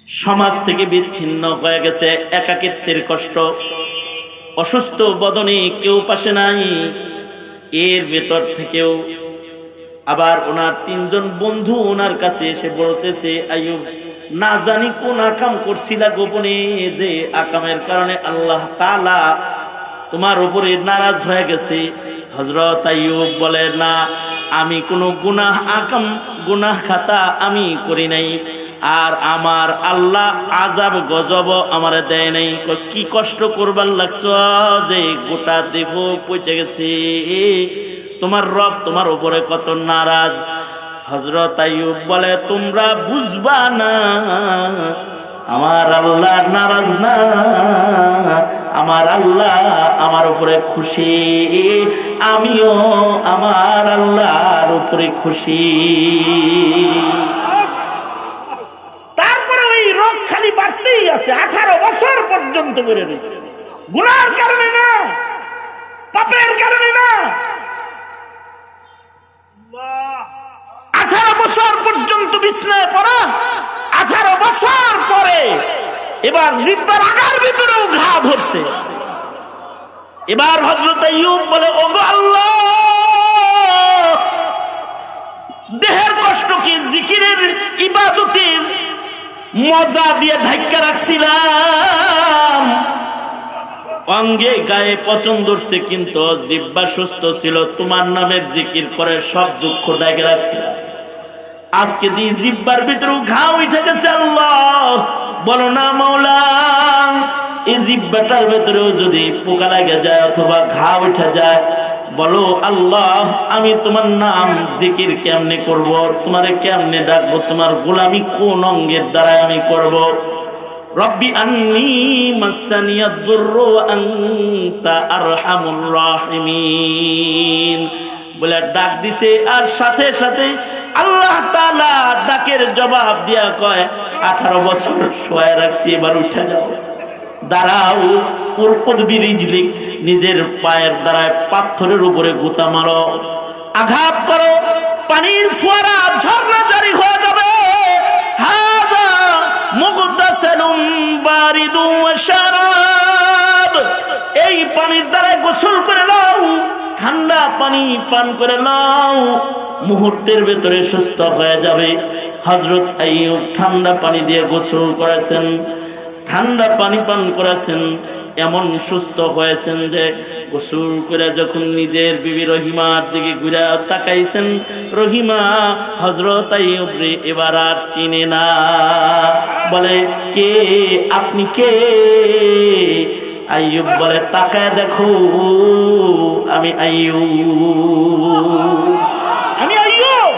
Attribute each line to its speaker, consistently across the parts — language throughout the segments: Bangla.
Speaker 1: সমাজ থেকে বিচ্ছিন্ন হয়ে গেছে, একাকিত্বের কষ্ট, অসুস্থ বদনে কেউ পাশে নাই। এর ভেতর থেকেও আবার ওনার তিনজন বন্ধু ওনার কাছে এসে বলতেছে, আইয়ুব, না জানি কোন আকাম করছিলা গোপনে, যে আকামের কারণে আল্লাহ তাআলা তোমার উপরে নারাজ হয়ে গেছে। হযরত আইয়ুব বলে, না, আমি কোনো গুনাহ আকাম গুনাহ খাতা আমি করি নাই, আর আমার আল্লাহ আযাব গজব আমারে দেয় নাই। কি কষ্ট করবার লাগছ যে গোটা দেহ পচে গেছে, তোমার রব তোমার উপরে কত নারাজ। হযরত আইয়ুব বলে, তোমরা বুঝবা না, আমার আল্লাহ নারাজ না, আমার আল্লাহ আমার উপরে খুশি, আমিও আমার আল্লাহর উপরে খুশি। তারপরে ওই রোগ খালি বাড়তেই আছে, 18 বছর পর্যন্ত বেড়ে রয়েছে। গুনার কারণে না, পাপের কারণে না, 18 বছর পর্যন্ত বিছনায় পড়া। 18 বছর পরে এবার জিহ্বার আগার ভিতরেও ঘা ধরছে। এবার হযরত আইয়ুব বলে, ওগো আল্লাহ, দেহের কষ্ট কি জিকিরের ইবাদতের মজা দিয়ে ঢাকা রাখছিলাম, অঙ্গে গায়ে পচন ধরছে, কিন্তু জিহ্বা সুস্থ ছিল, তোমার নামের জিকির করে সব দুঃখ ঢেকে রাখছিলাম। আজকে দিয়ে জিহ্বার ভিতরেও ঘা উঠে গেছে। আল্লাহ, বলো না মাওলা, এই জিহ্বাটার ভিতরেও যদি পোকা লাগে যায় অথবা ঘা উঠে যায়, বলো আল্লাহ, আমি তোমার নাম জিকির কেমনে করব, তোমারে কেমনে ডাকবো, তোমার গোলামি কোন অঙ্গের দ্বারা আমি করব। রব্বি আন্নী মাসানিয়াদ দুররু ওয়া আনতা আরহামুর রাহিমিন বলে ডাক দিছে। আর সাথে সাথে আল্লাহ তাআলা ডাকের জবাব দিয়া কয়, 18 বছর শোয়া রাখছি, এবার উঠে যাও, দাঁড়াও, উরকুদ বিরিজলিক, নিজের পায়ের দ্বারায় পাথরের উপরে গুতা মারো, আঘাত করো, পানির ফোয়ারা ঝর্ণা জারি হয়ে যাবে। হাযা মুগতাসালুম বারিদু ওয়া শারাব, এই পানির দ্বারায় গোসল করে নাও, ঠান্ডা পানি পান করে নাও, মুহূর্তের ভেতরে সুস্থ হয়ে যাবে। হযরত আইয়ুব ঠান্ডা পানি দিয়ে গোসল করেছেন, ঠান্ডা পানি পান করেছেন, এমন সুস্থ হয়েছেন যে গোসল করে যখন নিজের বিবি রহিমার দিকে ঘুরে তাকাইছেন, রহিমা হযরত আইয়ুবরে এবার আর চিনে না। বলে, কে আপনি, কে? আইয়ুব বলে, তাকায় দেখো, আমি আইয়ুব, আমি আইয়ুব।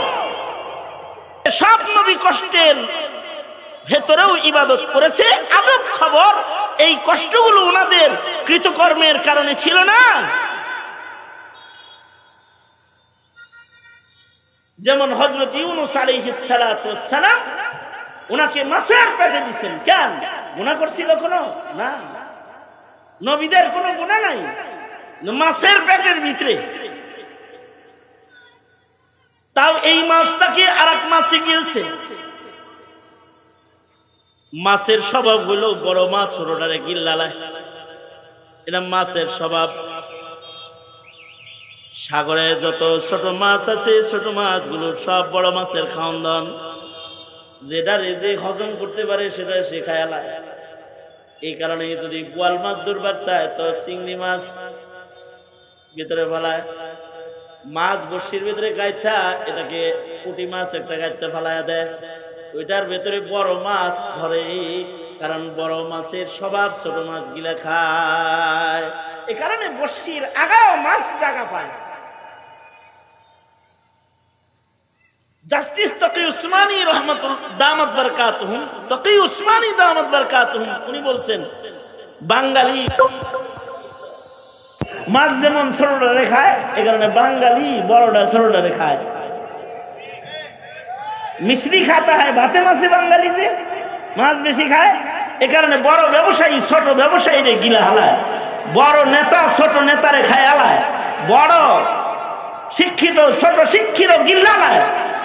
Speaker 1: সব নবী কষ্টের ভেতরেও ইবাদত করেছে। আজব খবর, এই কষ্টগুলো ওনাদের কৃতকর্মের কারণে ছিল না। যেমন হযরত ইউনূস আলাইহিস সালাতু ওয়াস সালাম, ওনাকে মাছের পেটে দিয়েছেন, কেন? গুনাহ করছিল কোনো? না, নবীদের কোনো গুনাহ নাই, মাছের পেটের ভিতরে। তাও এই মাছটাকে আরেক মাছে গিয়েছে। মাছের স্বভাব হইল বড় মাছ ছোটটারে গিল্লালায়, এটা মাছের স্বভাব। সাগরে যত ছোট মাছ আছে, ছোট মাছগুলো সব বড় মাছের খাওয়ান, যেটারে যে হজম করতে পারে সেটা সে খায়ালায়। এই কারণে যদি বোয়াল মাছ ধরবার চায় তো চিংড়ি মাছ ভিতরে ফেলায়, মাছ বড়শির ভিতরে গাইথা এটাকে পুঁটি মাছ একটা গাইতে ফেলায় দেয়, ওইটার ভেতরে বড় মাছ ধরে, কারণ বড় মাছের স্বভাব ছোট মাছ গিলা খায়। এই কারণে বড়শির আগাও মাছ জায়গা পায়। জাস্টিস তকি উসমানী রহমাতুল্লাহ দামাত বারাকাতুহুম, তকি উসমানী দামাত বারাকাতুহুম, উনি বলছেন, বাঙালি মাছ যেমন ছোটটা খায়, এই কারণে বাঙালি বড়টা ছোটটা খায়। মিশ্রি খাতা হয় ভাতে মাছে, বাঙালি যে মাছ বেশি খায়, এ কারণে বড় ব্যবসায়ী ছোট ব্যবসায়ীরে গিলা হালায়, বড় নেতা ছোট নেতারে খায় হালায়, বড় শিক্ষিত ছোট শিক্ষিত গিল্লালায়।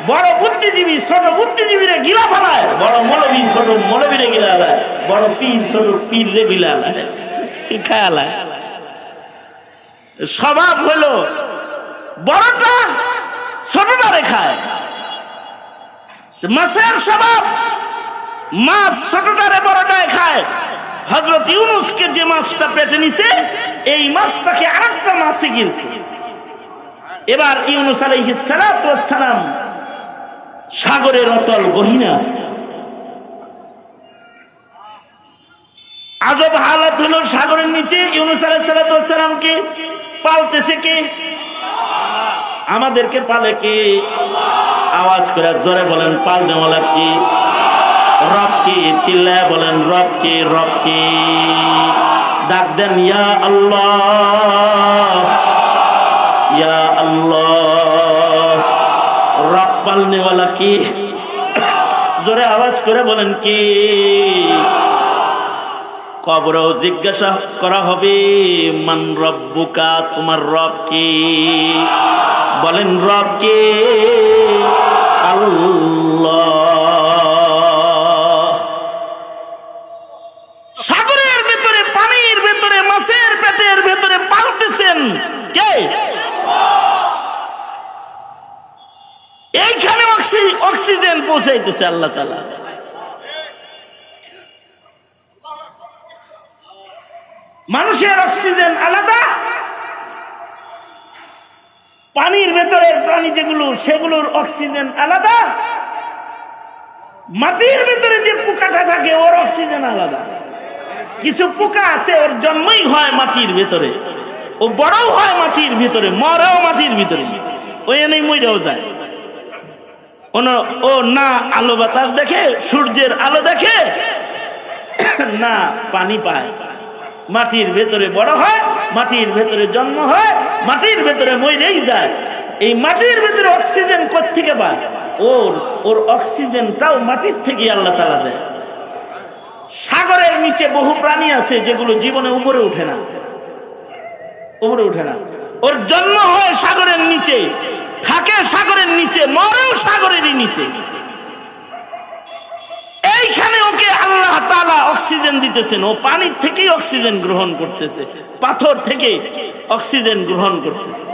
Speaker 1: বড় বুদ্ধিজীবী ছোট বুদ্ধিজীবীরে গিলা ফেলায়, বড় মৌলবী ছোট মৌলবীরে গিলা লায়, বড় পীর ছোট পীররে গিলা লায়, খায়ালায়। স্বভাব হলো বড়টা ছোটটারে খায়। মাছের স্বভাব, মাছ ছোটটারে বড়টায় খায়। হযরত ইউনূসকে যে মাছটা পেটে নিছে, এই মাছটাকে আরেকটা মাছে গিলছে। এবার ইউনূস আলাইহিস সালাতু ওয়াস সালাম সাগরের অতল গহীনে আছে। আজব হালাত হলো, সাগরের নিচে ইউনূস আলাইহিস সালাতু ওয়াস সালামকে পালতেছে কে? আমাদেরকে পালে কে? আওয়াজ করে জোরে বলেন, পালনেওয়ালা কে? রব কে? চিল্লায় বলেন রব কে? রব কে? ডাক দেন ইয়া আল্লাহ, ইয়া আল্লাহ। রব পালনেওয়ালা কে? জোরে আওয়াজ করে বলেন কে? কবরেও জিজ্ঞাসা করা হবে, মান রব্বুকা, তোমার রব কে? বলেন রব কে? আল্লাহ। সাগরের ভেতরে, পানির ভেতরে, মাছের পেটের ভেতরে পালতেছেন কে? এইখানে অক্সিজেন পৌঁছাইতেছে আল্লাহ তাআলা। মানুষের অক্সিজেন আলাদা, পানির ভেতরের প্রাণী যেগুলো সেগুলোর অক্সিজেন আলাদা, মাটির ভেতরে যে পোকাটা থাকে ওর অক্সিজেন আলাদা। কিছু পোকা আছে ওর জন্মই হয় মাটির ভেতরে, ও বড়ও হয় মাটির ভিতরে, মরেও মাটির ভিতরে, ওই এনেই মরেও যায়। ও না আলো বাতাস দেখে, সূর্যের আলো দেখে, না পানি পায়। মাটির ভেতরে বড় হয়, মাটির ভেতরে জন্ম হয়, মাটির ভেতরে মরেই যায়। এই মাটির ভেতরে অক্সিজেন কোত্থেকে পায়? ওর অক্সিজেনটাও মাটির থেকে আল্লাহ তাআলা দেয়। সাগরের নিচে বহু প্রাণী আছে যেগুলো জীবনে উপরে উঠে না, উপরে উঠে না। ওর জন্ম হয় সাগরের নিচে, থাকে সাগরের নিচে, মরেও সাগরেরই নিচে। এইখানে ওকে আল্লাহ তাআলা অক্সিজেন দিতেছেন, ও পানির থেকেই অক্সিজেন গ্রহণ করতেছে, পাথর থেকে অক্সিজেন গ্রহণ করতেছে।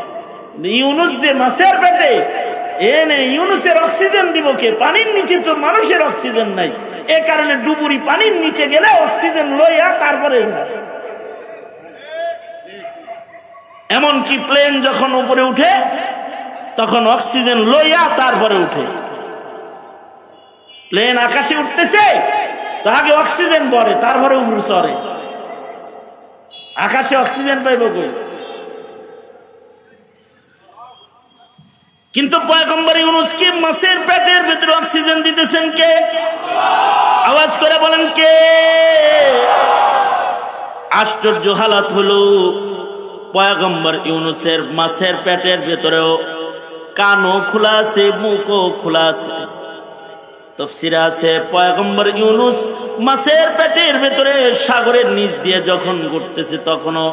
Speaker 1: ইউনূস যে মাছের পেটে, ইউনূসের অক্সিজেন দিব কে? পানির নিচে তো মানুষের অক্সিজেন নাই, এ কারণে ডুবুরি পানির নিচে গেলে অক্সিজেন লইয়া তারপরে যায়। এমনকি প্লেন যখন উপরে উঠে তখন অক্সিজেন লইয়া তারপরে উঠে। প্লেন আকাশে উঠতেছে তো আগে অক্সিজেন ভরে, তারপরে উপরে চড়ে। আকাশে অক্সিজেন পাইব কই? কিন্তু পয়গম্বর ইউনূসকে মাছের পেটের ভিতরে অক্সিজেন দিতেছেন কে? আওয়াজ করে বলেন কে? আশ্চর্য হালাত হলো, পয়গম্বর ইউনূসের মাছের পেটের ভেতরেও কানও খোলা আছে, মুখও খোলা আছে। তাফসীরে আছে পয়গম্বর ইউনূস মাছের পেটের ভেতরে সাগরের নিচ দিয়ে যখন ঘুরতেছে, তখনও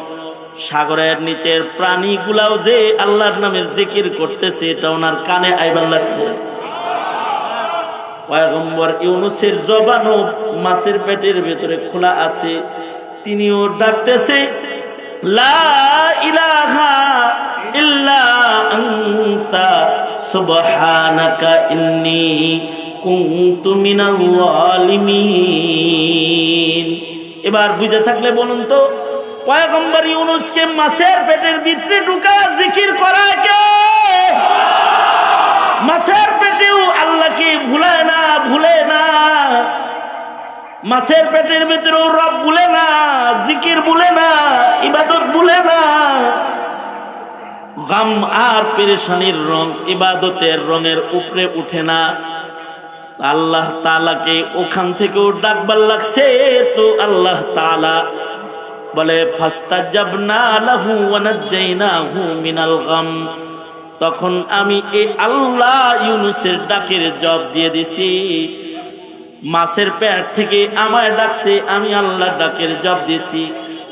Speaker 1: সাগরের নিচের প্রাণীগুলাও যে আল্লাহর নামের জিকির করতেছে, এটা ওনার কানে আইবার লাগছে। পয়গম্বর ইউনূসের জবানও মাছের পেটের ভেতরে খোলা আছে, তিনিও ডাকতেছে লা ইলাহা ইল্লা আনতা সুবহানাকা ইন্নী কুনতু মিনাল যালিমিন। এবার বুঝে থাকলে বলুন তো, পয়গম্বর ইউনূসকে মাছের পেটের ভিতরে ঢুকা জিকির করায় কে? মাছের পেটেও আল্লাহকে ভুলে না, ভুলে না। মাছের পেটের ভিতরেও রব ভুলে না, জিকির ভুলে না, ইবাদত ভুলে না। গাম আর পেরেশানির রং ইবাদতের রঙের উপরে উঠে না। আল্লাহ তাআলাকে ওখান থেকেও ডাকবার লাগছে, তো আল্লাহ তাআলা বলে ফাস্তাজাবনা লাহু ওয়া নাজ্জাইনাহু মিনাল গাম। তখন আমি এই আল্লাহ ইউনূসের ডাকের জবাব দিয়ে দিছি। মাছের পেট থেকে আমায় ডাকছে, আমি আল্লাহ ডাকের জবাব দিয়েছি।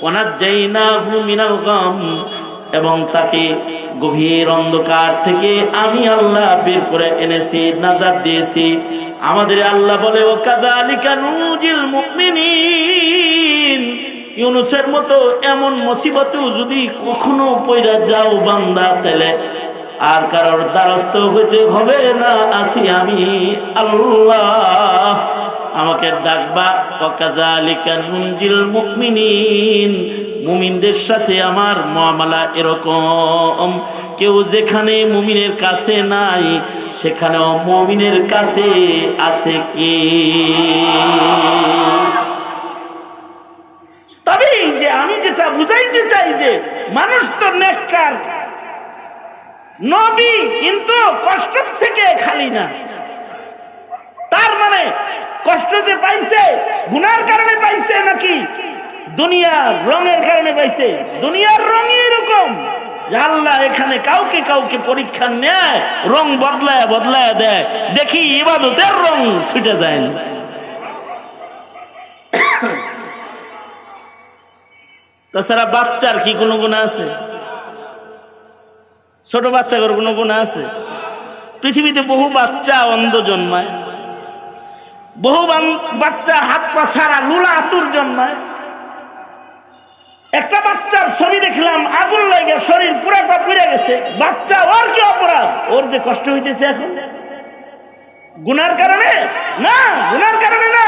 Speaker 1: ওয়া নাজ্জাইনাহু মিনাল গাম, এবং তাকে গভীর অন্ধকার থেকে আমি আল্লাহ বের করে এনেছি, নাজাত দিয়েছি। আমাদের আল্লাহ বলে ও কাযালিকা নুজিল মুমিনিন, ইউনূসের মতো এমন মুসিবতেও যদি কখনো পইরা যাও বান্দা, তাহলে আর কারোর দ্বারস্থ হইতে হবে না, আসি আমি আল্লাহ। আমাকে ডাকবা, ও কাযালিকা নুজিল মুমিনিন, মুমিনদের সাথে আমার মুআমালা এরকম। কেউ যেখানে মুমিনের কাছে নাই, সেখানেও মুমিনের কাছে আছে কি? তবে যে আমি যেটা বুঝাইতে চাই যে মানুষ তো নেককার, নবী কিন্তু কষ্ট থেকে খালি না। তার মানে কষ্ট যে পাইছে গুনার কারণে পাইছে নাকি দুনিয়ার রঙের কারণে পাইছে? দুনিয়ার রঙই এরকম যে আল্লাহ এখানে কাউকে কাউকে পরীক্ষা নেয়, রং বদলায় বদলায় দেয়, দেখি ইবাদতের রং ছুটে যায় না। তাছাড়া বাচ্চার কি কোনো গুনাহ আছে? ছোট বাচ্চার কোনো গুনাহ আছে? পৃথিবীতে বহু বাচ্চা অন্ধ জন্মায়, বহু বাচ্চা হাত পা ছাড়া লুলা আতুর জন্মায়। একটা বাচ্চার ছবি দেখলাম, আগুন লাগে শরীর পুরাটা পুড়ে গেছে। বাচ্চা, ওর কি অপরাধ? ওর যে কষ্ট হইতেছে এখন গুনার কারণে না, গুনার কারণে না।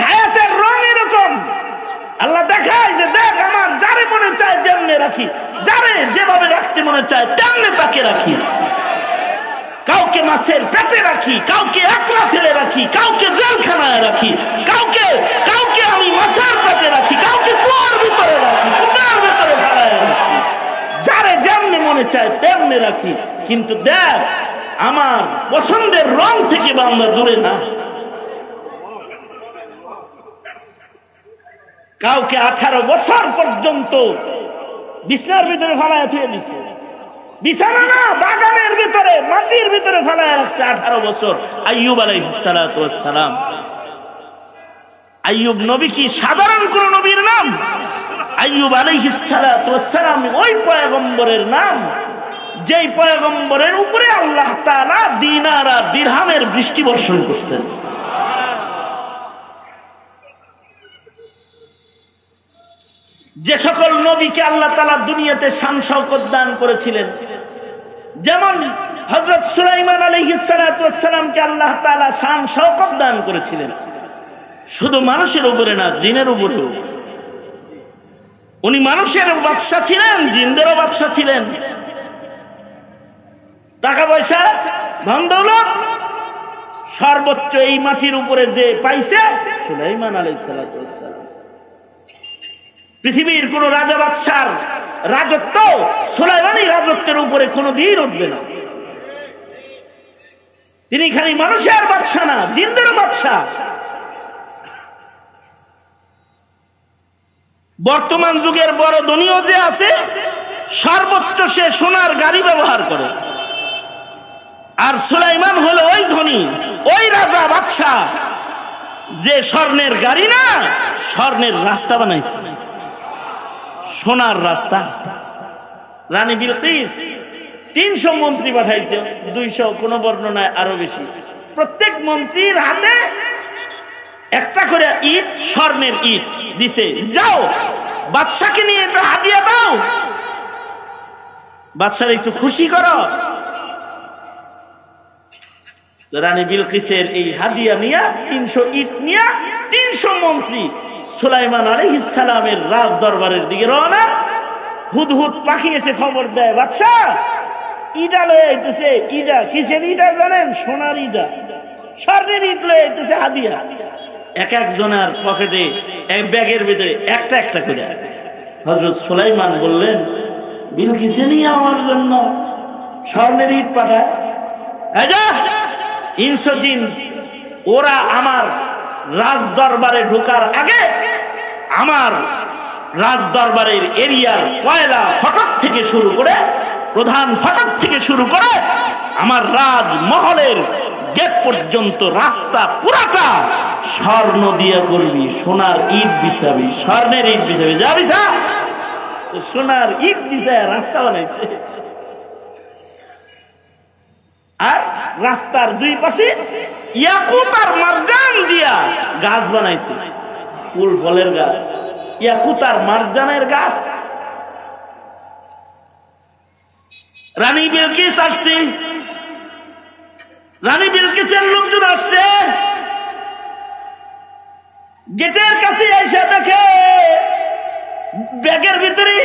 Speaker 1: হায়াতের রং এরকম। আল্লাহ দেখায় যে দেখ, আমার যারে মনে চায় যেমনে রাখি, যারে যেভাবে রাখতে মনে চায় তেমনে তাকে রাখি। কাউকে মাছের পেটে রাখি, কাউকে একলা ফেলে রাখি, কাউকে জেলখানায় রাখি, কাউকে কাউকে আমি মাছের পেটে রাখি, কাউকে কুয়ার ভিতরে রাখি, কুয়ার ভিতরে ফেলায় রাখি। যারে যেমনে মনে চায় তেমনে রাখি। কিন্তু দেখ, আমার পছন্দের রং থেকে বান্দা দূরে না। কাউকে 18 বছর পর্যন্ত বিছানার ভিতরে ফেলায় থুয়ে দিছে। বিছানা না, বাগানের ভিতরে মাটির ভিতরে ফেলায় রাখছে 18 বছর। আইয়ুব আলাইহিস সালাতু ওয়াস সালাম। আইয়ুব নবী কি সাধারণ কোন নবীর নাম? আইয়ুব আলাইহিস সালাতু ওয়াস সালাম ওই পয়গম্বরের নাম যেই পয়গম্বরের উপরে আল্লাহ তাআলা দিনার আর দিরহামের বৃষ্টি বর্ষণ করছেন। যে সকল নবীকে আল্লাহ তাআলা দুনিয়াতে শান শওকত দান করেছিলেন, যেমন হযরত সুলাইমান আলাইহিস সালাতু ওয়াস সালামকে আল্লাহ তাআলা শান শওকত দান করেছিলেন, শুধু মানুষের উপরে না, জিনের উপরেও। উনি মানুষের বাদশা ছিলেন, জিনদেরও বাদশা ছিলেন। টাকা পয়সা ধন দৌলত সর্বোচ্চ এই মাটির উপরে যে পাইছে সুলাইমান আলাইহিস সালাতু ওয়াস সালাম। পৃথিবীর কোন রাজা বাদশার রাজত্ব সুলাইমানি রাজত্বের উপরে কোনদিন উঠবে না। তিনি খালি মানুষের বাদশা না, জিনদের বাদশা। বর্তমান যুগের বড় ধনীও যে আছে, সর্বোচ্চ সে সোনার গাড়ি ব্যবহার করে। আর সুলাইমান হলো ওই ধনী, ওই রাজা বাদশা যে স্বর্ণের গাড়ি না, স্বর্ণের রাস্তা বানাইছে, সোনার রাস্তা। রানী বিলকিস 300 মন্ত্রী পাঠাইছে, 200 কোন বর্ণনায় আরো বেশি। প্রত্যেক মন্ত্রীর হাতে একটা করে ইট, স্বর্ণের ইট দিছে, যাও বাদশাকে নিয়ে একটা হাদিয়া দাও, বাদশার একটু খুশি করো। রানী বিলকিসের এই হাদিয়া নিয়া 300 ইট নিয়া 300 মন্ত্রী সুলাইমান আলাইহিস সালামের রাজ দরবারের দিকে রওনা। হুদহুদ পাখি এসে খবর দেয়, বাদশা ইটা লয়ে আইতেছে। ইটা কিসের ইটা জানেন? সোনার ইটা, স্বর্ণের ইট লয়ে আইতেছে হাদিয়া। এক একজনের পকেটে, এক ব্যাগের ভিতরে একটা একটা করে। হযরত সুলাইমান বললেন, বিলকিসে নিয়ে আমার জন্য স্বর্ণের ইট পাঠায়। ইনসজিন ওরা আমার রাজ দরবারে ঢোকার আগে আমার রাজ দরবারের এরিয়ার কয়লা ফটক থেকে শুরু করে, প্রধান ফটক থেকে শুরু করে আমার রাজমহলের গেট পর্যন্ত রাস্তা পুরাটা স্বর্ণ দিয়ে করবি, সোনার ইট বিছাবি, স্বর্ণের ইট বিছাবি, যা বিছা। সোনার ইট দিছে রাস্তা বানাইছে, আর রাস্তার দুই পাশে ইয়াকুত আর মারজান দিয়া গাছ বানাইছে, ফুল ফলের গাছ, ইয়াকুত আর মারজানের গাছ। রানী বিলকিস আসছে, রানী বিলকিসের লোকজন আসছে, গেটের কাছে এসে দেখে ব্যাগের ভিতরে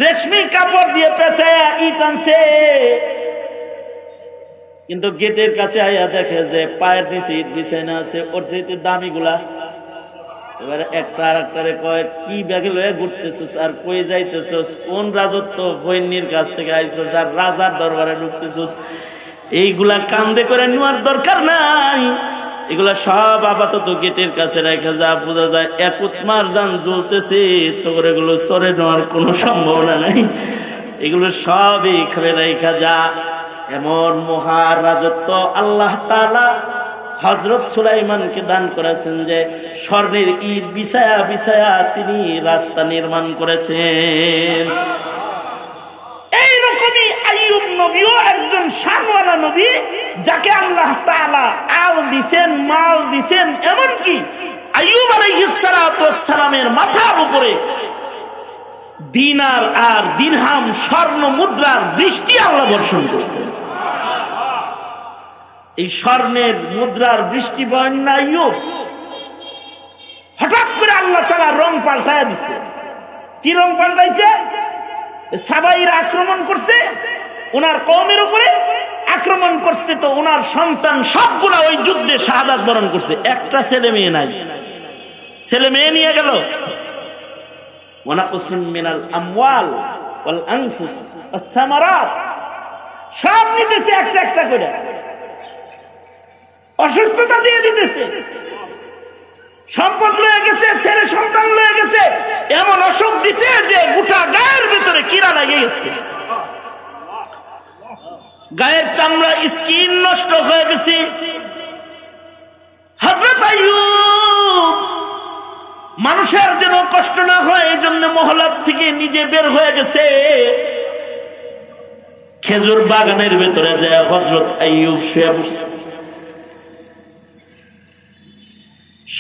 Speaker 1: রেশমি কাপড় দিয়ে পেঁচায়া ইট আনছে, কিন্তু গেটের কাছে আইয়া দেখে যে পায়ের নিচে ইট বিছানা আছে, ওর চেয়ে দামি গুলা। এবারে একটা আর একটারে কয়, কি ব্যাগে লয়ে ঘুরতেছিস আর কই যাইতেছিস, কোন রাজত্ব ভৈন্যির কাছ থেকে আইছিস আর রাজার দরবারে ঢুকতেছিস, এইগুলা কান্দে করে নেওয়ার দরকার নাই, এগুলা সব আপাতত গেটের কাছে রেখে যা, বোঝা যায় একুত মারজান জ্বলতেছে, তোর এগুলো সরে নেওয়ার কোনো সম্ভাবনা নাই, এগুলো সব এখানে রেখা যা। এমন মহা রাজত্ব আল্লাহ তাআলা হযরত সুলাইমানকে দান করেছেন যে স্বর্ণের ইট বিছায়া বিছায়া তিনি রাস্তা নির্মাণ করেছেন। এইরকমই আইয়ুব নবীও একজন শানওয়ালা নবী, যাকে আল্লাহ তাআলা আল দিছেন, মাল দিছেন, এমনকি আইয়ুব আলাইহিস সালাতু ওয়াস সালামের মাথার উপরে দিনার আর দিরহাম স্বর্ণ মুদ্রার বৃষ্টি আল্লাহ বর্ষণ করছেন। এই স্বর্ণের মুদ্রার বৃষ্টি বন্যা আইয়ুব, হঠাৎ করে আল্লাহ তাআলা রং পাল্টায়া দিছে। কি রং পাল্টাইছে? সাবাইরা আক্রমণ করছে, ওনার কওমের উপরে আক্রমণ করছে, তো ওনার সন্তান সবগুলা ওই যুদ্ধে শাহাদাত বরণ করছে, একটা ছেলে মেয়ে নাই। ছেলে মেয়ে নিয়ে গেল, ওয়ানাকুসিম মিনাল আমওয়াল ওয়াল আনফুস ওয়াস সামারাত, সব নিতেছে একটা একটা করে, অসুস্থতা দিয়ে দিতেছে, সম্পদ লয়ে গেছে, ছেলে সন্তান লয়ে গেছে, এমন অসুখ দিছে যে গোটা গায়ের ভিতরে কিরা লেগে গেছে, গায়ের চামড়া স্কিন নষ্ট হয়ে গেছে। হযরত আইয়ুব মানুষের যেন কষ্ট না হয় এই জন্য মহল্লার থেকে নিজে বের হয়ে গেছে, খেজুর বাগানের ভেতরে যে হযরত আইয়ুব শুয়ে পড়ছে,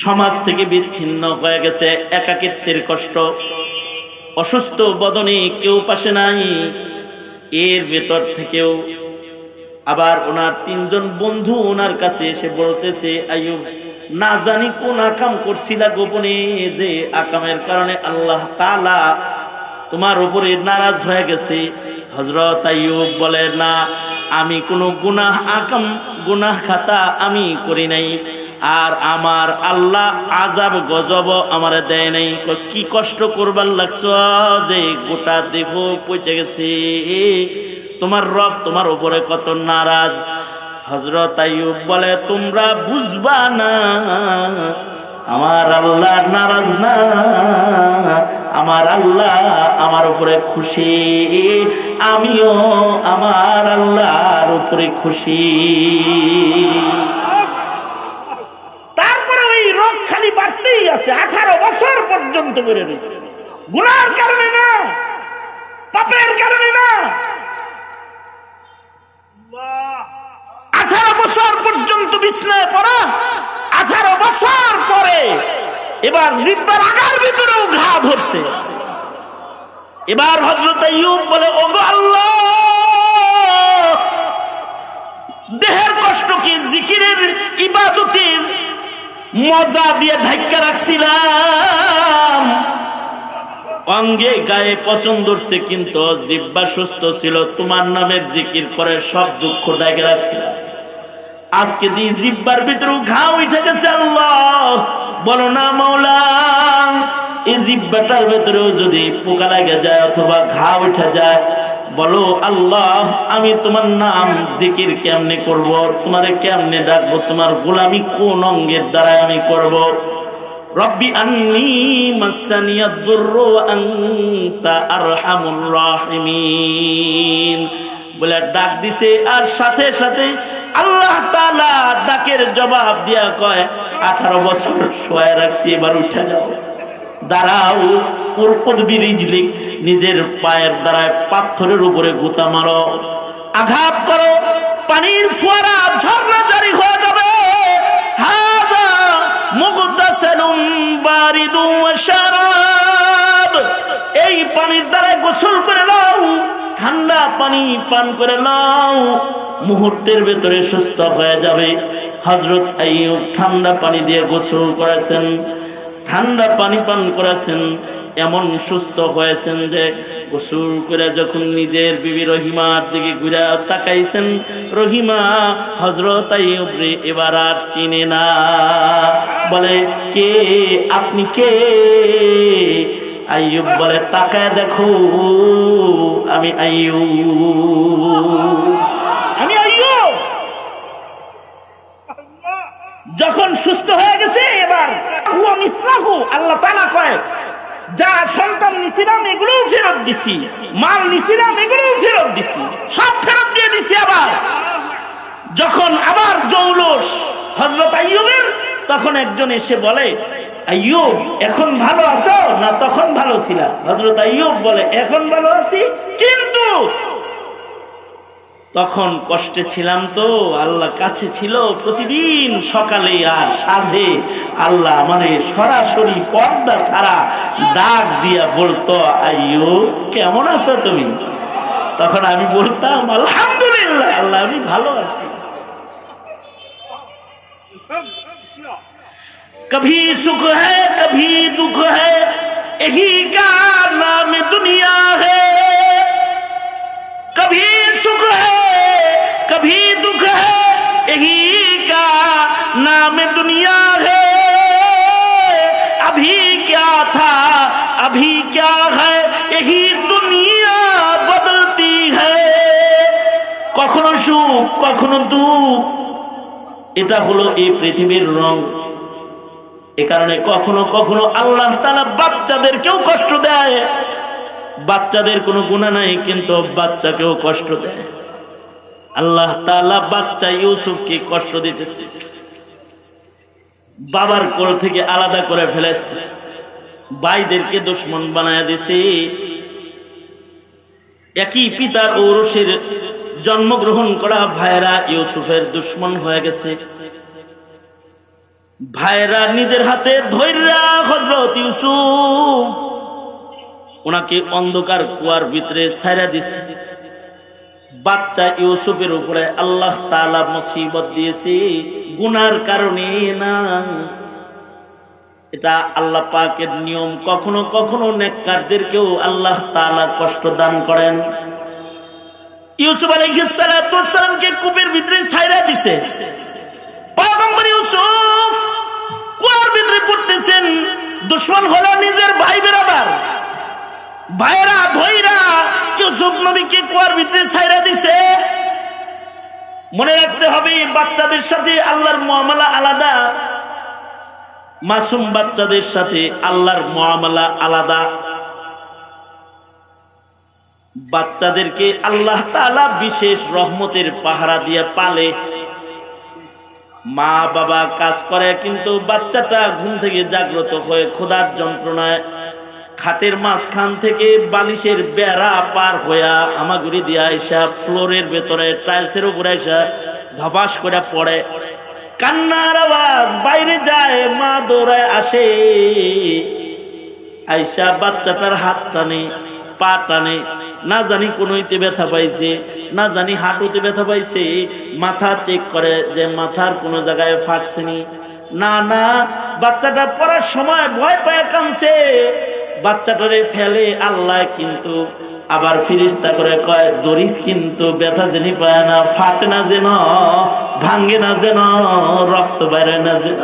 Speaker 1: সমাজ থেকে বিচ্ছিন্ন হয়ে গেছে, একাকিত্বের কষ্ট, অসুস্থ বদনে কেউ পাশে নাই। এর ভেতর থেকেও আবার ওনার তিনজন বন্ধু ওনার কাছে এসে বলতেছে, আইয়ুব না জানি কোন আকাম করছিলা গোপনে, যে আকামের কারণে আল্লাহ তাআলা তোমার উপরে নারাজ হয়ে গেছে। হযরত আইয়ুব বলে, না আমি কোনো গুনাহ আকাম গুনাহ খাতা আমি করি নাই, আর আমার আল্লাহ আযাব গজব আমারে দেয় নাই। কি কষ্ট করবার লাগছ যে গোটা দেহ পচে গেছে, তোমার রব তোমার উপরে কত নারাজ। হযরত আইয়ুব বলে, তোমরা বুঝবা না, আমার আল্লাহ নারাজ না, আমার আল্লাহ আমার উপরে খুশি, আমিও আমার আল্লাহর উপরে খুশি। তারপরে ওই রোগ খালি বাড়তেই আছে, 18 বছর পর্যন্ত বেড়ে রয়েছে, গুনার কারণে না, পাপের কারণে না। 18 বছর পর্যন্ত বিছনায় পড়া, 18 বছর পরে এবার জিহ্বার আগার ভিতরেও ঘা ধরছে। এবার হযরত আইয়ুব বলে, ওগো আল্লাহ, দেহের কষ্টকে জিকিরের ইবাদতের মজা দিয়ে ঢাকা রাখছিলাম, অঙ্গে গায়ে পচন ধরছে, কিন্তু জিহ্বা সুস্থ ছিল, তোমার নামের জিকির করে সব দুঃখ ঢাকা রাখছিলাম। আজকে দিয়ে জিহ্বার ভিতরেও ঘা উঠে গেছে। আল্লাহ বলো না মাওলা, এই জিহ্বাটার ভিতরেও যদি পোকা লাগে যায় অথবা ঘা উঠে যায়, বলো আল্লাহ আমি তোমার নাম জিকির কেমনে করব, তোমারে কেমনে ডাকবো, তোমার গোলামি কোন অঙ্গের দ্বারা আমি করব। রব্বি আন্নী মাসানিয়াদ দুররু ওয়া আনতা আরহামুর রাহিমিন বলে ডাক দিছে, আর সাথে সাথে আল্লাহ তাআলা ডাকের জবাব দিয়া কয়, 18 বছর শোয়া রাখছি, এবার উঠে যাও, দাঁড়াও। উরকুদ বিরিজলিক, নিজের পায়ের দ্বারায় পাথরের উপরে গুতা মারো, আঘাত করো, পানির ফোয়ারা ঝর্ণা জারি হয়ে যাবে। হাদা মুগতাসালুম বারিদু ওয়া শারাব, এই পানির দ্বারা গোসল করে নাও, ঠান্ডা পানি পান করে নাও, মুহূর্তের ভেতরে সুস্থ হয়ে যাবে। হযরত আইয়ুব ঠান্ডা পানি দিয়ে গোসল করেছেন, ঠান্ডা পানি পান করেছেন, এমন সুস্থ হয়েছেন যে গোসল করে যখন নিজের বিবি রহিমার দিকে ঘুরে তাকাইছেন, রহিমা হযরত আইয়ুবরে এবার আর চিনে না। বলে, কে আপনি, কে? আইয়ুব বলে, তাকায় দেখো, আমি আইয়ুব, আমি আইয়ুব। যখন সুস্থ হয়ে গেছে এবার হুয়া মিসলাহু, আল্লাহ তাআলা কয়, যা সন্তান নিছিলাম এগুলোও ফেরত দিছি, মাল নিছিলাম এগুলোও ফেরত দিছি, সব ফেরত দিয়ে দিছি। আবার যখন আবার জৌলুস হযরত আইয়ুবের, তখন একজন এসে বলে, আইয়ুব এখন ভালো আছো না তখন ভালো ছিলা? হযরত আইয়ুব বলে, এখন ভালো আছি, কিন্তু তখন কষ্টে ছিলাম তো, আল্লাহ কাছে ছিল, প্রতিদিন সকালে আর সাঁঝে আল্লাহ আমারে সরাসরি পর্দা ছাড়া ডাক দিয়া বলতো, আইয়ুব কেমন আছো তুমি? তখন আমি বলতাম, আলহামদুলিল্লাহ আল্লাহ আমি ভালো আছি। कभी सुख है कभी दुख है, यही का नाम दुनिया है। कभी सुख है कभी दुख है, यही का नाम दुनिया है। अभी क्या था अभी क्या है, यही दुनिया बदलती है। কখনো সুখ কখনো দুঃখ, এটা হলো এই পৃথিবীর রং। এ কারণে কখনো কখনো আল্লাহ তাআলা বাচ্চাদেরকেও কষ্ট দেয়। বাচ্চাদের কোনো গুনাহ নাই, কিন্তু বাচ্চাকেও কষ্ট দেয়। আল্লাহ তাআলা বাচ্চা ইউসুফকে কষ্ট দিতেছে, বাবার কোল থেকে আলাদা করে ফেলেছে, ভাইদেরকে দুশমন বানায় দিয়েছে। একই পিতার ঔরসের জন্মগ্রহণ করা ভাইরা ইউসুফের দুশমন হয়ে গেছে। ভাইরা নিজের হাতে ধৈর্যা হযরত ইউসুফ ওনাকে অন্ধকার কুয়ার ভিতরে ছাইরা দিছে। বাচ্চা ইউসুফের উপরে আল্লাহ তাআলা মুসিবত দিয়েছে, গুনার কারণে না। এটা আল্লাহ পাকের নিয়ম। কখনো কখনো নেককারদেরকেও আল্লাহ তাআলা কষ্ট দান করেন। ইউসুফ আলাইহিস সালাতু ওয়াস সালামকে কূপের ভিতরে ছাইরা দিছে। পয়গম্বর ইউসুফ কুয়ার ভিতরে পড়তেছেন, দুশমন হলো নিজের ভাই বেরাদার। ভাইরা ধইরা ইউসুফ নবীকে কুয়ার ভিতরে ছাইরা দিছে। মনে রাখতে হবে, বাচ্চাদের সাথে আল্লাহর মুআমালা আলাদা, মাসুম বাচ্চাদের সাথে আল্লাহর মুআমালা আলাদা। বাচ্চাদেরকে আল্লাহ তাআলা বিশেষ রহমতের পাহারা দিয়ে পালে। মা বাবা কাজ করে, কিন্তু বাচ্চাটা ঘুম থেকে জাগ্রত হয়ে ক্ষুধার যন্ত্রণায় খাটের মাঝখান থেকে বালিশের বেড়া পার হইয়া আমাগুড়ি দিয়া আইসা ফ্লোরের ভেতরে টাইলসের উপরে আইসা ধপাস করে পড়ে। কান্নার আওয়াজ বাইরে যায়, মা দৌড়ায় আসে, আইসা বাচ্চাটার হাত টানে, পা টানে। না জানি কোনোইতে ব্যথা পাইছে, না জানি হাঁটুতে ব্যথা পাইছে। মাথা চেক করে যে মাথার কোনো জায়গায় ফাটছেনি। না না, বাচ্চাটা পড়ার সময় ভয় পায় কাঁদছে। বাচ্চাটারে ফেলে আল্লাহ, কিন্তু আবার ফিরিস্তা করে কয়, দরিস কিন্তু ব্যথা জেনি পায় না, ফাটে না যেন, ভাঙ্গে না যেন, রক্ত বাইরে না যেন।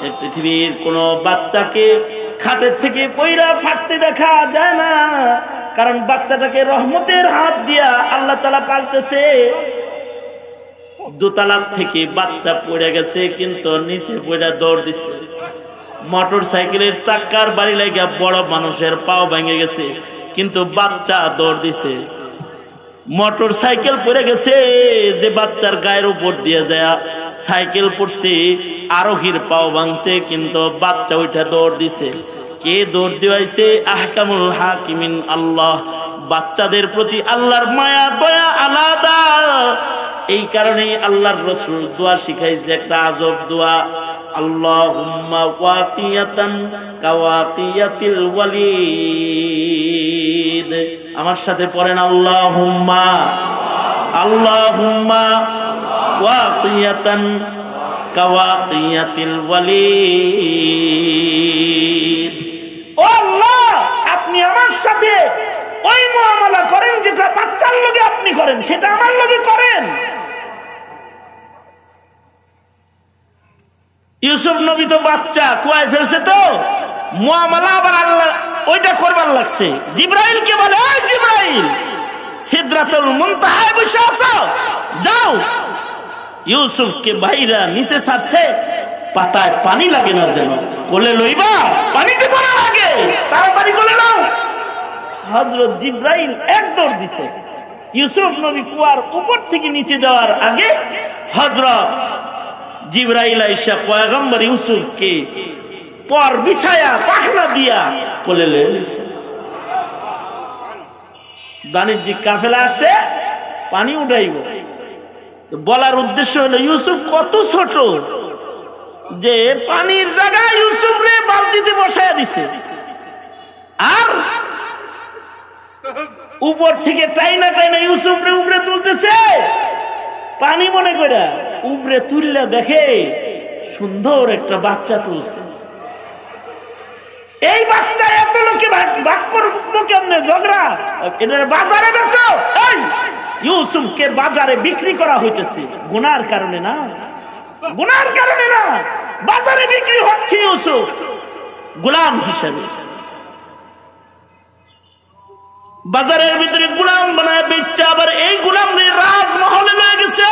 Speaker 1: এই পৃথিবীর কোনো বাচ্চাকে খাটের থেকে পইরা ফাটতে দেখা যায় না, কারণ বাচ্চাটাকে রহমতের হাত দিয়া আল্লাহ তাআলা পালতেছে। দোতলা থেকে বাচ্চা পড়ে গেছে, কিন্তু নিচে পড়ে দৌড় দিছে। মোটর সাইকেলের চাক্কার বাড়ি লাগিয়া বড় মানুষের পাও ভেঙে গেছে, কিন্তু বাচ্চা দৌড় দিছে। মোটর সাইকেল পড়ে গেছে, যে বাচ্চার গায়ের উপর দিয়ে যায় সাইকেল পড়ছে, আরোহীর পাও ভাঙছে, কিন্তু বাচ্চা ওইটা দৌড় দিছে। কে দৌড় দেওয়াইছে? আহকামুল হাকিমিন আল্লাহ। বাচ্চাদের প্রতি আল্লাহর মায়া দয়া আলাদা। এই কারণেই আল্লাহর রাসূল দোয়া শিখাইছে, একটা আজব দোয়া, আল্লাহুম্মা ওয়াকিয়াতান কাওয়াকিয়াতিল ওয়ালিদ। আমার সাথে পড়েন, আল্লাহুম্মা আল্লাহুম্মা ওয়াকিয়াতান কাওয়াকিয়াতিল ওয়ালিদ। ও আল্লাহ, আপনি আমার সাথে ওই মুআমালা করেন যেটা বাচ্চার লগে আপনি করেন, সেটা আমার লগে করেন। ইউসুফ নবী তো বাচ্চা, কুয়ায় ফেলছে, তো মুআমালা আবার আল্লাহ ওইটা করবার লাগছে। জিবরাইলকে বলে, এই জিবরাইল, সিদরাতুল মুনতাহায় বসে আছো, যাও। ইউসুফকে ভাইরা নিচে ছাড়ছে, পাতায় পানি লাগে না যেন, কোলে লইবা, পানিতে পড়া লাগে, তাড়াতাড়ি কোলে নাও। হযরত জিবরাইল এক দৌড় দিছে। ইউসুফ নবী কুয়ার উপর থেকে নিচে যাওয়ার আগে হযরত জিবরাইল আইসা পয়গম্বর ইউসুফকে পর বিছায়া পাখনা দিয়া কোলে লয়ে নিছে। বাণিজ্যিক কাফেলা আসছে, পানি উঠাইব। বলার উদ্দেশ্য হলো ইউসুফ কত ছোট যে পানির জায়গায় ইউসুফ রে বালতিতে বসায় দিছে, আর উপর থেকে টাইনা টাইনা ইউসুফ রে উপরে তুলতেছে। পানি মনে করে উপরে তুললে দেখে সুন্দর একটা বাচ্চা তুলছে। এই বাচ্চা এত লোকে ভাগ করলো কেমনে? ঝগড়া, এটার বাজারে বেচো। এই ইউসুফকে বাজারে বিক্রি করা হইতেছে, গুনার কারণে না, গুনার কারণে না, বাজারে বিক্রি হচ্ছে ইউসুফ গোলাম হিসেবে। বাজারের ভিতরে গোলাম বানায় বেচছে, আবার এই গোলাম রাজমহলে লয়ে গেছে।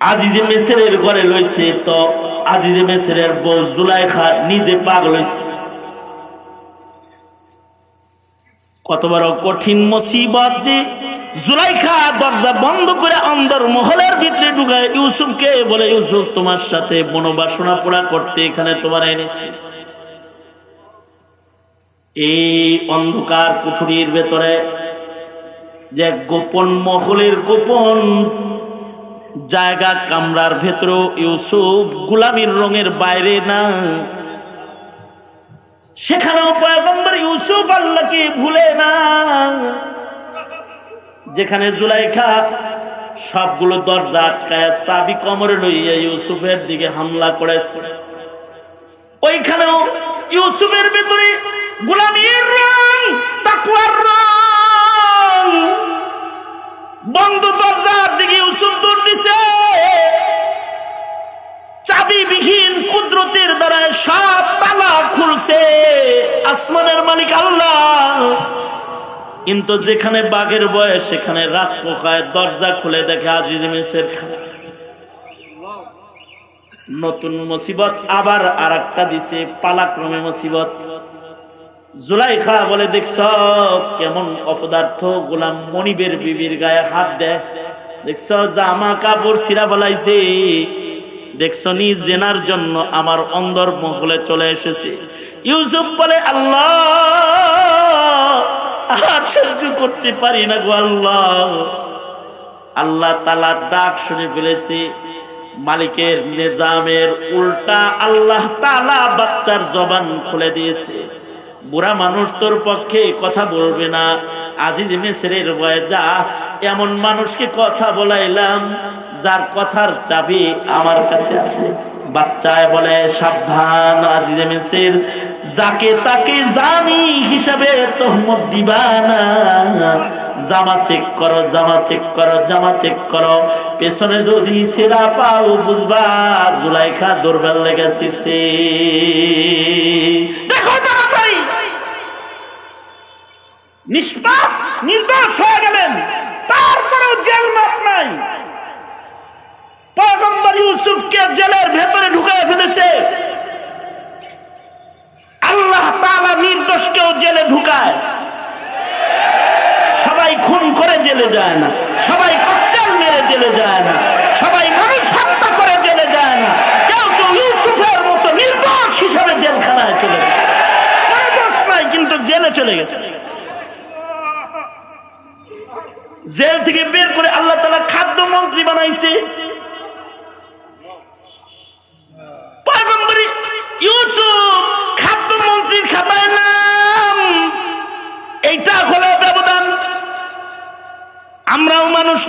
Speaker 1: আজিজে মিসরের ঘরে লইছে, তো আজিজে মিসরের বউ জুলাইখা নিজে পাগল হইছে। কত বড় কঠিন মুসিবত যে জুলাইখা দরজা বন্ধ করে অন্দর মহলের ভিতরে ঢুকায় ইউসুফকে বলে, ইউসুফ, তোমার সাথে বনবাসনা পোড়া করতে এখানে তোমার এনেছি। এই অন্ধকার কুঠুরির ভেতরে যে গোপন মহলের গোপন জায়গা, কামরার ভেতরেও ইউসুফ গোলামীর রঙের বাইরে না, সেখানেও পয়গম্বর ইউসুফ আল্লাহকে ভুলে না। যেখানে জুলাইখা সবগুলো দরজা আটকায় চাবি কোমরে লইয়া ইউসুফের দিকে হামলা করেছে, ওইখানেও ইউসুফের ভেতরে গোলামীর রং, তাকওয়ার রং। বন্ধ দরজার দিকে ইউসুফ দৌড় দিছে, চাবিবিহীন কুদরতের দ্বারা সব তালা খুলছে আসমানের মালিক আল্লাহ। কিন্তু যেখানে বাঘের বয়স, সেখানে রাত পোকায় দরজা খুলে দেখে আজিজ মিসর। নতুন মুসিবত আবার আর একটা দিছে, পালাক্রমে মুসিবত। জুলাইখা বলে, দেখছ কেমন অপদার্থ গোলাম মনিবের বিবির গায়ে হাত দেয়, দেখছ জামা কাপড় ছিঁড়া ফেলাইছে, দেখছ নিজ জেনার জন্য আমার অন্দর মহলে চলে এসেছে। ইউসুফ বলে, আল্লাহ, আর সহ্য করতে পারি না গো আল্লাহ। আল্লাহ তাআলা ডাক শুনে ফেলেছে, মালিকের নিজামের উল্টা আল্লাহ তাআলা বাচ্চার জবান খুলে দিয়েছে। বুড়া মানুষ তোর পক্ষে কথা বলবে না, আজিজ মিসরের ভয়ে যা, এমন মানুষকে কথা বলাইলাম যার কথার চাবি আমার কাছে আছে। বাচ্চায় বলে, সাবধান আজিজ মিসর, যাকে তাকে জানি হিসাবে তোহমত দিবা না। জামা চেক করো, জামা চেক করো, জামা চেক করো, পেছনে যদি ছেঁড়া পাও বুঝবা জুলাইখা দুর্বল লেগেছে। দেখো তাড়াতাড়ি, নিষ্পাপ নির্দোষ হয়ে গেলেন, তারপরেও জেল মাফ নাই। পয়গম্বর ইউসুফকে জেলের ভেতরে ঢুকায় ফেলেছে। আল্লাহ তাআলা নির্দোষকেও জেলে ঢুকায়। সবাই খুন করে জেলে যায় না, সবাই ককটেল মেরে জেলে যায় না, সবাই মানুষ হত্যা করে জেলে যায় না। কেউ কেউ ইউসুফের মতো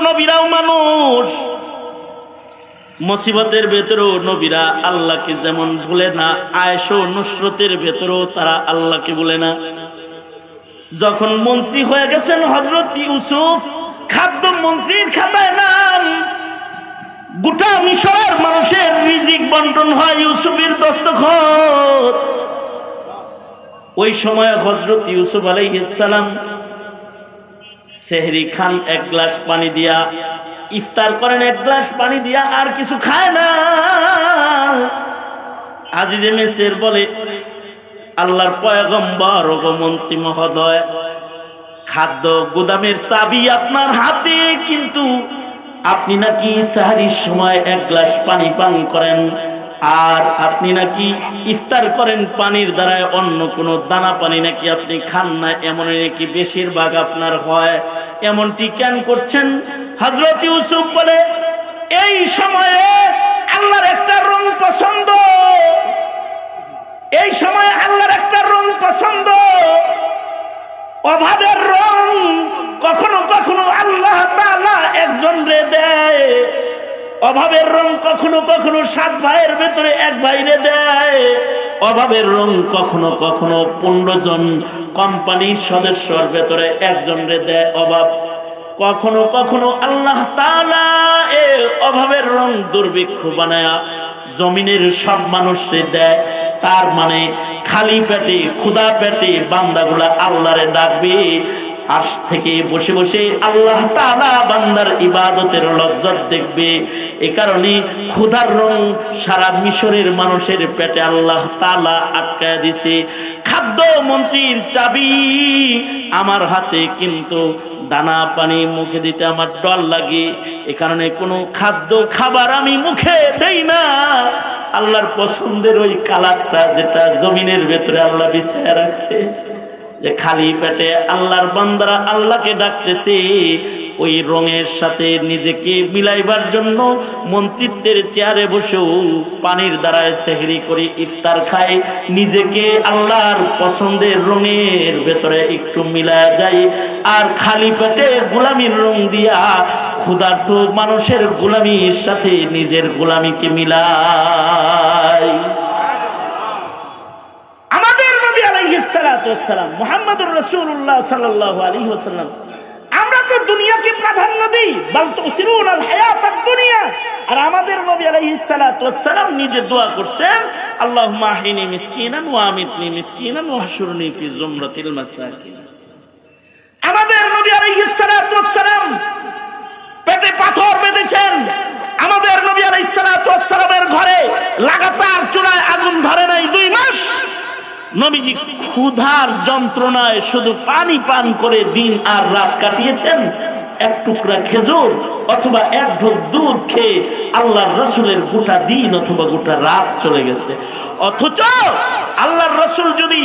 Speaker 1: নবীরাও মানুষ। মুসিবতের ভেতরেও নবীরা আল্লাহকে যেমন ভুলে না, আয়েশা ও নুসরতের ভেতরেও তারা আল্লাহকে ভুলে না। যখন মন্ত্রী হয়ে গেছেন হযরত ইউসুফ, খাদ্য মন্ত্রীর খাতায় নাম, গোটা মিশরের মানুষের রিজিক বন্টন হয় ইউসুফের দস্তখত। ওই সময় হযরত ইউসুফ আলাইহিস সালাম সেহরি খান এক গ্লাস পানি দিয়া, ইফতার করেন এক গ্লাস পানি দিয়া, আর কিছু খায় না। আজিজে মেসের বলে, আল্লাহর পয়গম্বর ও মন্ত্রী মহোদয়, খাদ্য গুদামের চাবি আপনার হাতে, কিন্তু আপনি নাকি সাহারির সময় এক গ্লাস পানি পান করেন, আর আপনি নাকি ইফতার করেন পানির দ্বারায়, অন্য কোনো দানা পানি নাকি আপনি খান না, এমন নাকি বেশিরভাগ আপনার হয়, এমনটি কেন করছেন? হযরত ইউসুফ বলে, এই সময়ে আল্লাহর একটা রং পছন্দ, এই সময় আল্লাহর একটা রং পছন্দ, অভাবের রং কখনো কখনো আল্লাহ তাআলা একজন রে দেয়, অভাবের রং কখনো কখনো 7 ভাইয়ের ভেতরে এক ভাইরে দেয়, অভাবের রং কখনো কখনো 15 জন কোম্পানির সদস্যর ভেতরে একজন রে দেয় অভাব, কখনো কখনো আল্লাহ তাআলা এই অভাবের রং দুর্ভিক্ষ বানায়া জমিনের সব মানুষরে দেয়। তার মানে খালি পেটে, ক্ষুধা পেটে বান্দাগুলা আল্লাহরে ডাকবে, আজ থেকে বসে বসে আল্লাহ তাআলা বান্দার ইবাদতের লজ্জত দেখবে। এ কারণে ক্ষুধার রং সারা মিশরের মানুষের পেটে আল্লাহ তাআলা আটকায় দিছে। খাদ্য মন্ত্রীর চাবি আমার হাতে, কিন্তু দানা পানি মুখে দিতে আমার ডর লাগে, এ কারণে কোনো খাদ্য খাবার আমি মুখে দেই না। আল্লাহর পছন্দের ওই কালারটা যেটা জমিনের ভেতরে আল্লাহ বিছায়া রাখছে, যে খালি পেটে আল্লাহর বান্দারা আল্লাহকে ডাকতেছে, ওই রঙের সাথে নিজেকে মিলাইবার জন্য মন্ত্রিত্বের চেয়ারে বসেও পানির দ্বারায় সেহরি করে ইফতার খায়, নিজেকে আল্লাহর পছন্দের রঙের ভেতরে একটু মিলায়া যায়, আর খালি পেটে গোলামির রং দিয়া ক্ষুধার্ত মানুষের গোলামির সাথে নিজের গোলামিকে মিলায়। মুহাম্মদুর রাসূলুল্লাহ সাল্লাল্লাহু আলাইহি ওয়াসাল্লাম, আমরা তো দুনিয়াকে প্রাধান্য দেই, বাল তুসিরুনাল হায়াতাদ দুনিয়া, আর আমাদের নবী আলাইহিস সালাতু ওয়াস সালাম নিজে দোয়া করছেন, আল্লাহুম্মা আহিনি মিসকিনান ওয়া আমিতনি মিসকিনান ওয়া হশুরনি ফি জুমরাতিল মাসাকিন। আমাদের নবী আলাইহিস সালাতু ওয়াস সালাম পেটে পাথর বেঁধেছেন, আমাদের নবী আলাইহিস সালাতু ওয়াস সালামের ঘরে লাগাতার চুলায় আগুন ধরে নাই 2 মাস। নবীজি ক্ষুধার যন্ত্রণায় শুধু পানি পান করে দিন আর রাত কাটিয়েছেন। এক টুকরা খেজুর অথবা এক ঢোক দুধ খেয়ে আল্লাহর রাসূলের গোটা দিন অথবা গোটা রাত চলে গেছে। অথচ আল্লাহর রাসূল যদি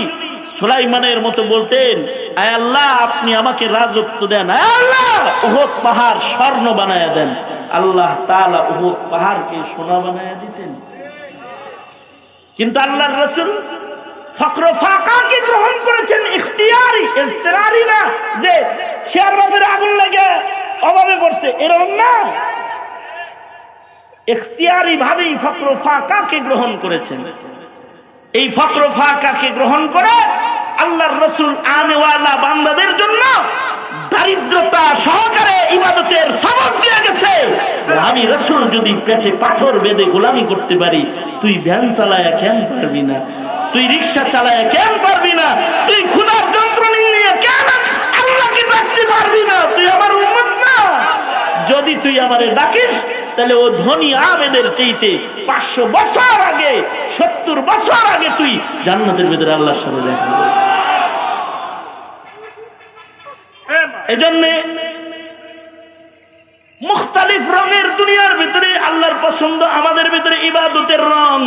Speaker 1: সুলাইমানের মতো বলতেন, আয় আল্লাহ আপনি আমাকে রাজত্ব দেন, আয় আল্লাহ উহুদ পাহাড় স্বর্ণ বানায়া দেন, আল্লাহ তাআলা উহুদ পাহাড়কে সোনা বানায়া দিতেন। কিন্তু আল্লাহর রাসূল ফকর ফাকাকে গ্রহণ করেছেন ইখতিয়ারি, ইজতিরারি না, যে শেয়ার বাজারে আগুন লাগে অভাবে পড়ছে, এরকম না, ইখতিয়ারি ভাবেই ফকর ফাকাকে গ্রহণ করেছেন। এই ফকর ফাকাকে গ্রহণ করে আল্লাহর রাসূল আনেওয়ালা বান্দাদের জন্য দারিদ্রতা সহকারে ইবাদতের সবক দিয়ে গেছে। আমি রাসূল যদি পেটে পাথর বেঁধে গোলামি করতে পারি, তুই ভ্যান চালায়া কেন পারবি না, তুই রিক্সা চালায় কেন পারবি না, তুই ক্ষুধার যন্ত্রণা নিয়ে কেন আল্লাহকে ডাকতে পারবি না? তুই আমার উম্মত না? যদি তুই আমারে ডাকিস, তাহলে ও ধনী আবেদের চাইতে 500 বছর আগে, 70 বছর আগে তুই জান্নাতের ভিতরে আল্লাহর সাথে দেখা করবি। এজন্যে মুখতালিফ রঙের দুনিয়ার ভিতরে আল্লাহর পছন্দ, আমাদের ভিতরে ইবাদতের রং।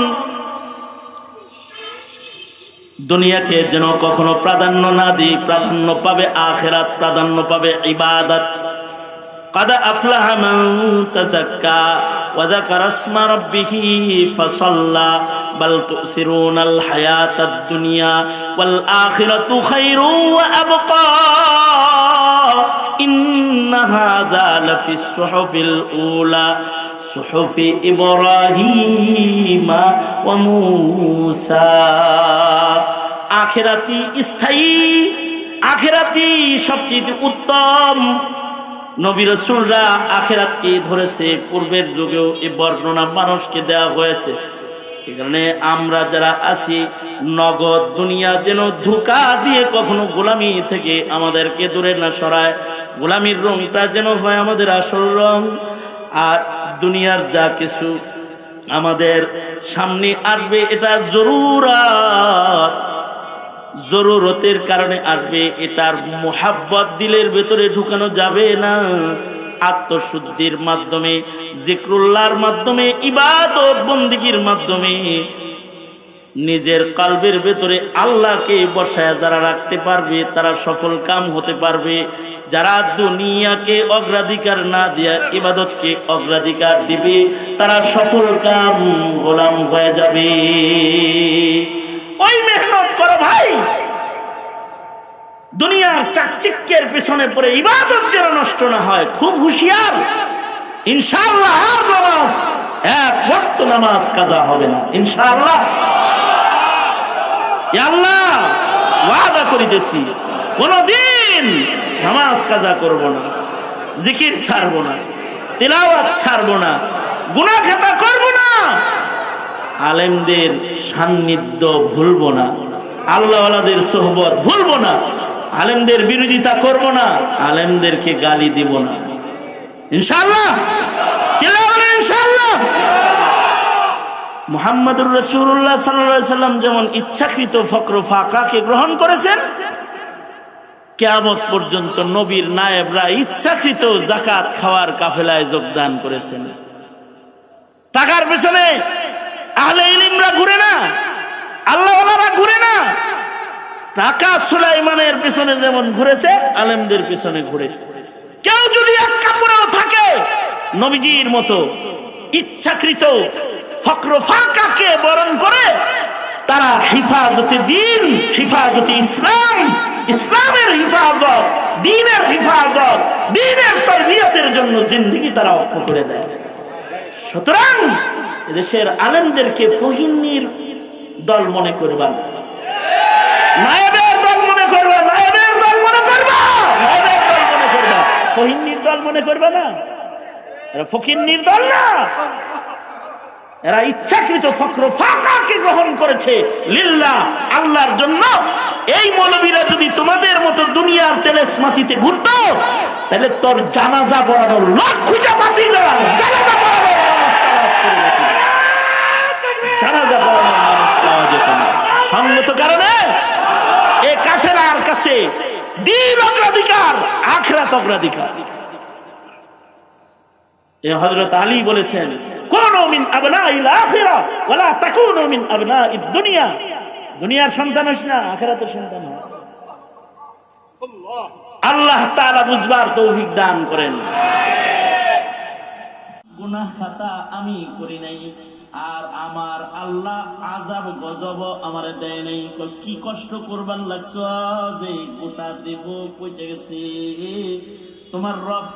Speaker 1: দুনিয়াকে যেন কখনো প্রাধান্য না দিই, প্রাধান্য পাবে আখিরাত, প্রাধান্য পাবে ইবাদত। قد أفلح من تزكى وذكر اسم ربه فصلى بل تؤثرون الحياة الدنيا والآخرة خير وأبقى إن ইন্না হাযা লাফিস সুহুফিল উলা সুহুফি ইব্রাহিম ওয়া মূসা। আখিরাতি স্থায়ী, আখিরাতি সবচেয়ে উত্তম। নবী রাসূলরা আখিরাতকে ধরেছে, পূর্বের যুগেও এই বর্ণনা মানুষকে দেওয়া হয়েছে। এই কারণে আমরা যারা আছি, নগদ দুনিয়া যেন ধোঁকা দিয়ে কখনো গোলামি থেকে আমাদেরকে দূরে না সরায়। গোলামির রংটা যেন হয় আমাদের আসল রং। আর দুনিয়ার যা কিছু আমাদের সামনে আসবে, এটা জরুরতের কারণে আসবে, এটার মোহাব্বত দিলের ভেতরে ঢুকানো যাবে না। আত্মশুদ্ধির মাধ্যমে, জিক্রুল্লাহর মাধ্যমে, ইবাদত বন্দিগির মাধ্যমে নিজের কলবের ভেতরে আল্লাহকে বসায় যারা রাখতে পারবে তারা সফল কাম হতে পারবে। যারা দুনিয়াকে অগ্রাধিকার না দিয়া ইবাদতকে অগ্রাধিকার দিবে তারা সফল কাম গোলাম হয়ে যাবে। ওই মেহনত করো ভাই, দুনিয়ার চাকচিক্যের পেছনে পড়ে ইবাদত যেন নষ্ট না হয়। খুব হুঁশিয়ার। ইনশাআল্লাহ আর নামাজ, এক ওয়াক্ত নামাজ কাজা হবে না ইনশাআল্লাহ। আল্লাহ ওয়াদা করিতেছি, কোনদিন নামাজ কাজা করব না, জিকির ছাড়ব না, তিলাওয়াত ছাড়ব না, গুনাহ খাতা করব না, আলেমদের সান্নিধ্য ভুলব না, আল্লাহওয়ালাদের সোহবত ভুলব না, আলেমদের বিরোধিতা করব না, আলেমদেরকে গালি দিব না ইনশাআল্লাহ। ইনশাআল্লাহ। মুহাম্মদুর রাসূলুল্লাহ সাল্লাল্লাহু আলাইহি সাল্লাম যেমন ইচ্ছাকৃত ফকর ফাকাকে গ্রহণ করেছেন, কিয়ামত পর্যন্ত নবীর নায়েবরা ইচ্ছাকৃত যাকাত খাওয়ার কাফেলায় যোগদান করেছেন। টাকার পেছনে আহলে ইলমরা ঘুরে না, আল্লাহওয়ালারা ঘুরে না। টাকা সুলাইমানের পেছনে যেমন ঘুরেছে, আলেমদের পেছনে ঘুরে। কেউ যদি এক কাপড়েও থাকে নবীজির মতো ইচ্ছাকৃত ফকর ফাকাকে বরণ করে, তারা হিফাজতে দ্বীন, হিফাজতে ইসলাম, ইসলামের হিফাজত, দ্বীনের হিফাজত, দ্বীনের তারবিয়তের জন্য জিন্দেগি তারা অক্ষ করে দেয়। সুতরাং দেশের আলেমদেরকে ফহিন্নির দল মনে করবা, নায়েবের দল মনে করবা, নায়েবের দল মনে করবা, নায়েবের দল মনে করবা, ফহিন্নির দল মনে করবা না। এরা ফকিন্নির দল না, এরা ইচ্ছাকৃত ফকর ফাকাকে গ্রহণ করেছে লিল্লাহ, আল্লাহর জন্য। এই মৌলবীরা যদি তোমাদের মতো দুনিয়ার তেলেসমাতিতে ঘুরতো, তাহলে তোর জানাজা পড়ানোর লোক খুঁজে পাতি না, জানাজা পড়ানোর জানাজা পড়ানোর মানুষ পাওয়া যেত না। সঙ্গত কারণে এ কাফেলার কাছে দ্বীন অগ্রাধিকার, আখিরাত অগ্রাধিকার। হযরত আলী বলেছেন, কুনু মিন আবনাইল আখিরাহ ওয়ালা তাকুনু মিন আবনাইদ দুনিয়া। দুনিয়ার সন্তান হইস না, আখিরাতের সন্তান হ। আল্লাহ তাআলা বুঝবার তৌফিক দান করেন। গুনাহ খাতা আমি করি নাই, আর আমার আল্লাহ আযাব গজব আমারে দেয় নাই। কি কষ্ট করবার লাগছো যে গোটা দেব কইতে গেছে তোমার রব।